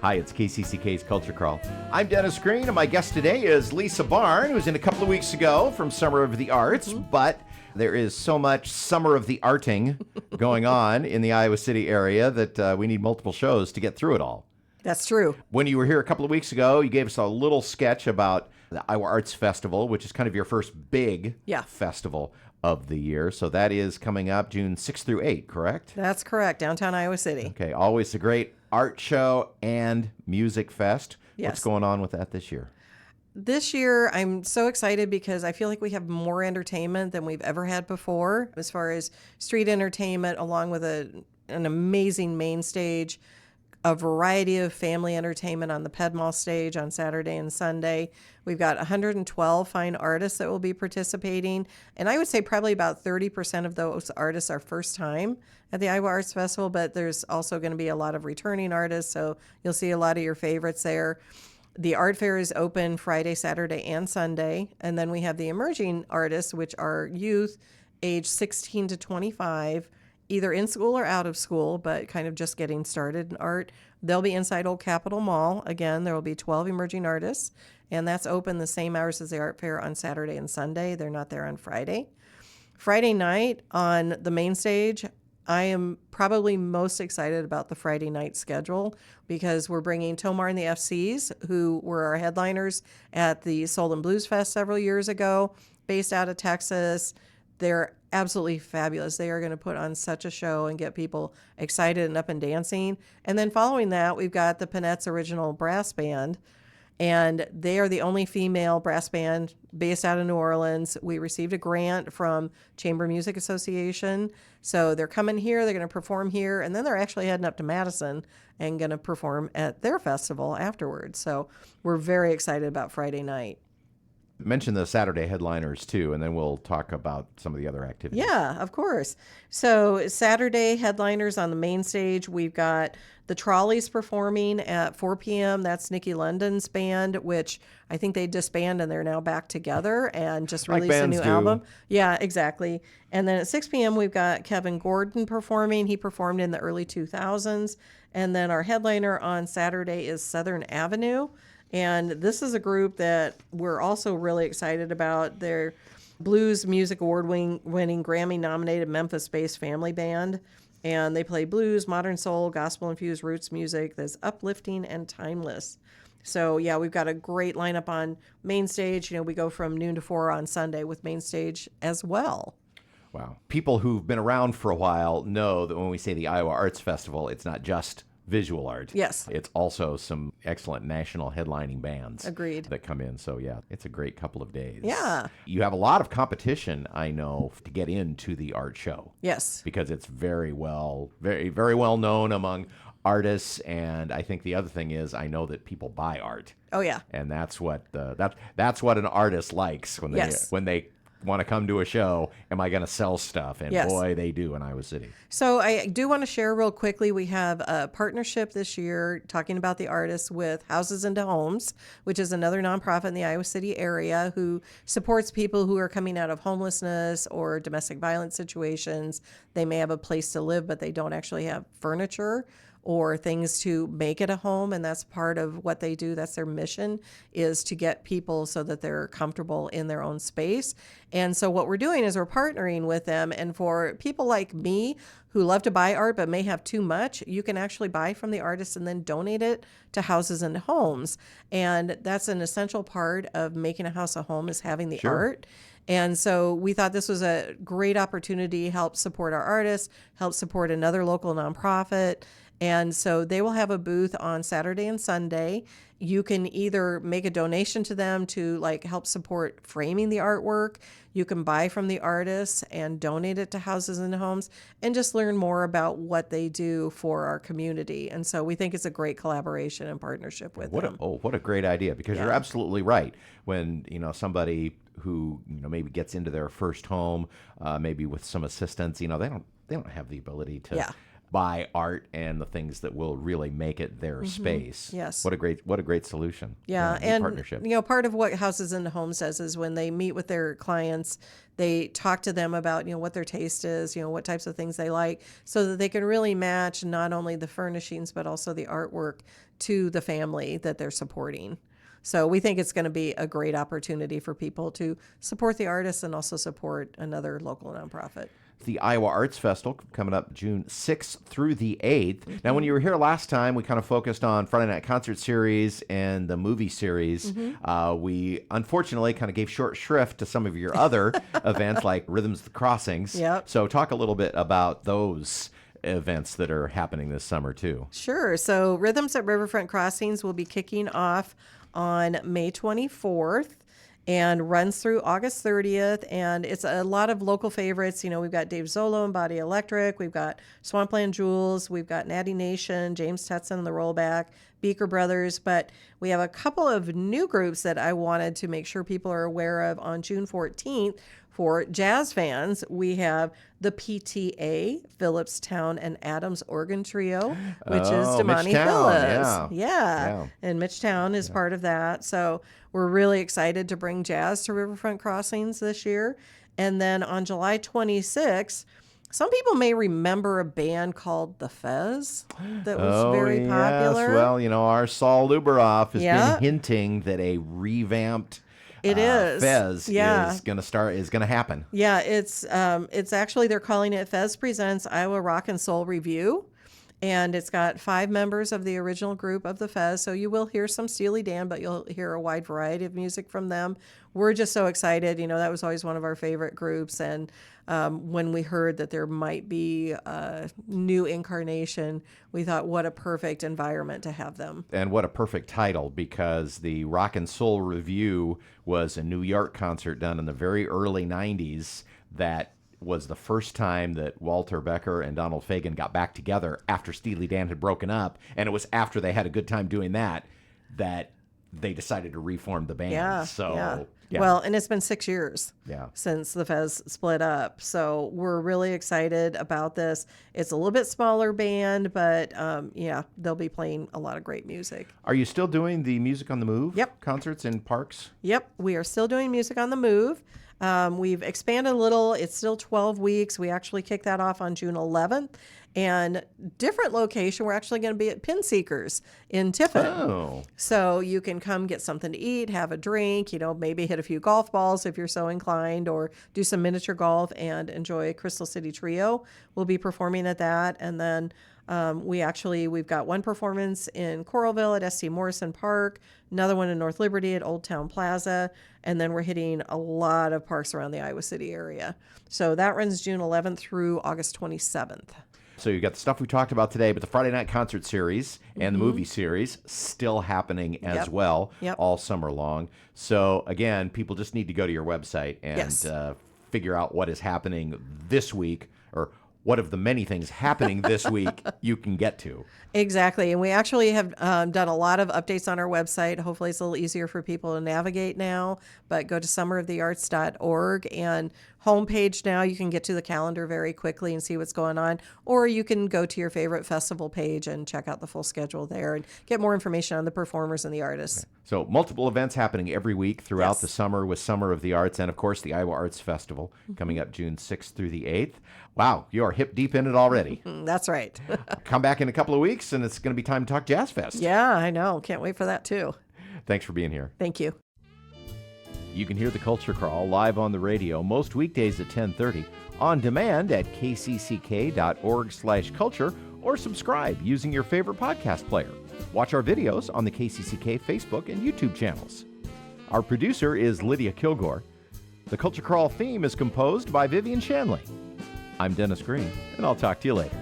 Hi, it's KCCK's Culture Crawl. I'm Dennis Green, and my guest today is Lisa Barn, who was in a couple of weeks ago from Summer of the Arts, but there is so much Summer of the Arting going on in the Iowa City area that we need multiple shows to get through it all. That's true. When you were here a couple of weeks ago, you gave us a little sketch about the Iowa Arts Festival, which is kind of your first big festival of the year. So that is coming up June 6th through 8th, correct? That's correct. Downtown Iowa City. Okay, always a great art show and music fest. Yes. What's going on with that this year? This year, I'm so excited because I feel like we have more entertainment than we've ever had before, as far as street entertainment, along with an amazing main stage, a variety of family entertainment on the Pedmal stage on Saturday and Sunday. We've got 112 fine artists that will be participating, and I would say probably about 30% of those artists are first time at the Iowa Arts Festival, but there's also going to be a lot of returning artists, so you'll see a lot of your favorites there. The art fair is open Friday, Saturday, and Sunday, and then we have the emerging artists, which are youth age 16 to 25, either in school or out of school, but kind of just getting started in art. They'll be inside Old Capitol Mall. Again, there will be 12 emerging artists, and that's open the same hours as the art fair on Saturday and Sunday. They're not there on Friday. Friday night on the main stage, I am probably most excited about the Friday night schedule because we're bringing Tomar and the FCs, who were our headliners at the Soul and Blues Fest several years ago, based out of Texas. They're absolutely fabulous. They are going to put on such a show and get people excited and up and dancing. And then following that, we've got the Peanuts Original Brass Band, and they are the only female brass band based out of New Orleans. We received a grant from Chamber Music Association, so they're coming here, they're going to perform here, and then they're actually heading up to Madison and going to perform at their festival afterwards. So we're very excited about Friday night. Mention the Saturday headliners too, and then we'll talk about some of the other activities. Yeah, of course. So Saturday headliners on the main stage, we've got the Trolleys performing at 4 p.m. That's Nikki London's band, which I think they disbanded and they're now back together and just Like released a bands new do. album. Yeah, exactly. And then at 6 p.m. we've got Kevin Gordon performing. He performed in the early 2000s. And then our headliner on Saturday is Southern Avenue. And this is a group that we're also really excited about. They're Blues Music Award winning Grammy-nominated Memphis-based family band. And they play blues, modern soul, gospel-infused roots music that's uplifting and timeless. So, yeah, we've got a great lineup on main stage. You know, we go from noon to 4 on Sunday with main stage as well. Wow. People who've been around for a while know that when we say the Iowa Arts Festival, it's not just visual art. Yes. It's also some excellent national headlining bands. Agreed. That come in. So, yeah, it's a great couple of days. Yeah. You have a lot of competition, I know, to get into the art show. Yes. Because it's very well known among artists. And I think the other thing is I know that people buy art. Oh, yeah. And that's what that's what an artist likes when they want to come to a show. Am I going to sell stuff? And boy, they do in Iowa City. So I do want to share real quickly, we have a partnership this year talking about the artists with Houses into Homes, which is another nonprofit in the Iowa City area who supports people who are coming out of homelessness or domestic violence situations. They may have a place to live, but they don't actually have furniture or things to make it a home, and that's part of what they do. That's their mission, is to get people so that they're comfortable in their own space. And so what we're doing is we're partnering with them, and for people like me who love to buy art but may have too much, you can actually buy from the artist and then donate it to Houses and Homes. And that's an essential part of making a house a home, is having the art. And so we thought this was a great opportunity to help support our artists, help support another local nonprofit. And so they will have a booth on Saturday and Sunday. You can either make a donation to them to help support framing the artwork. You can buy from the artists and donate it to Houses and Homes and just learn more about what they do for our community. And so we think it's a great collaboration and partnership with them. What a great idea, because you're absolutely right. When, somebody who, maybe gets into their first home, maybe with some assistance, they don't have the ability to buy art and the things that will really make it their space. Yes. What a great solution. Yeah, Neat and partnership. part of what Houses into Homes does is when they meet with their clients, they talk to them about what their taste is, what types of things they like, so that they can really match not only the furnishings but also the artwork to the family that they're supporting. So we think it's going to be a great opportunity for people to support the artists and also support another local nonprofit. The Iowa Arts Festival coming up June 6th through the 8th. Now, when you were here last time, we kind of focused on Friday Night Concert Series and the movie series. We unfortunately kind of gave short shrift to some of your other events like Rhythms of the Crossings. Yep. So talk a little bit about those events that are happening this summer too. Sure. So Rhythms at Riverfront Crossings will be kicking off on May 24th. And runs through August 30th. And it's a lot of local favorites. We've got Dave Zolo and Body Electric. We've got Swampland Jewels. We've got Natty Nation, James Tetson and the Rollback, Beaker Brothers. But we have a couple of new groups that I wanted to make sure people are aware of on June 14th. For jazz fans, we have the PTA, Phillipstown and Adams Organ Trio, which is Damani Phillips. Yeah. And Mitchtown is part of that. So we're really excited to bring jazz to Riverfront Crossings this year. And then on July 26th, some people may remember a band called The Fez that was very popular. Yes. Well, our Saul Luberoff has been hinting that a revamped Fez is going to happen. Yeah, it's actually, they're calling it Fez Presents Iowa Rock and Soul Review. And it's got 5 members of the original group of the Fez. So you will hear some Steely Dan, but you'll hear a wide variety of music from them. We're just so excited. That was always one of our favorite groups. And when we heard that there might be a new incarnation, we thought, what a perfect environment to have them. And what a perfect title, because the Rock and Soul Review was a New York concert done in the very early 90s that was the first time that Walter Becker and Donald Fagen got back together after Steely Dan had broken up. And it was after they had a good time doing that they decided to reform the band. Yeah. Well, and it's been 6 years Yeah. since the Fez split up. So we're really excited about this. It's a little bit smaller band, but they'll be playing a lot of great music. Are you still doing the Music on the Move Yep. concerts in parks? Yep, we are still doing Music on the Move. We've expanded a little. It's still 12 weeks. We actually kick that off on June 11th. And different location, we're actually going to be at Pin Seekers in Tiffin. Oh. So you can come get something to eat, have a drink, maybe hit a few golf balls if you're so inclined, or do some miniature golf and enjoy Crystal City Trio. We'll be performing at that. And then we've got one performance in Coralville at S.T. Morrison Park, another one in North Liberty at Old Town Plaza, and then we're hitting a lot of parks around the Iowa City area. So that runs June 11th through August 27th. So you got the stuff we talked about today, but the Friday Night Concert Series and the movie series still happening as well all summer long. So again, people just need to go to your website and figure out what is happening this week, or what of the many things happening this week you can get to. Exactly. And we actually have done a lot of updates on our website. Hopefully it's a little easier for people to navigate now, but go to summerofthearts.org, and homepage now you can get to the calendar very quickly and see what's going on, or you can go to your favorite festival page and check out the full schedule there and get more information on the performers and the artists. So multiple events happening every week throughout the summer with Summer of the Arts, and of course the Iowa Arts Festival coming up June 6th through the 8th. Wow, you are hip deep in it already. That's right. Come back in a couple of weeks and it's going to be time to talk Jazz Fest. Yeah, I know. Can't wait for that too. Thanks for being here. Thank you. You can hear the Culture Crawl live on the radio most weekdays at 10:30, on demand at kcck.org/culture, or subscribe using your favorite podcast player. Watch our videos on the KCCK Facebook and YouTube channels. Our producer is Lydia Kilgore. The Culture Crawl theme is composed by Vivian Shanley. I'm Dennis Green, and I'll talk to you later.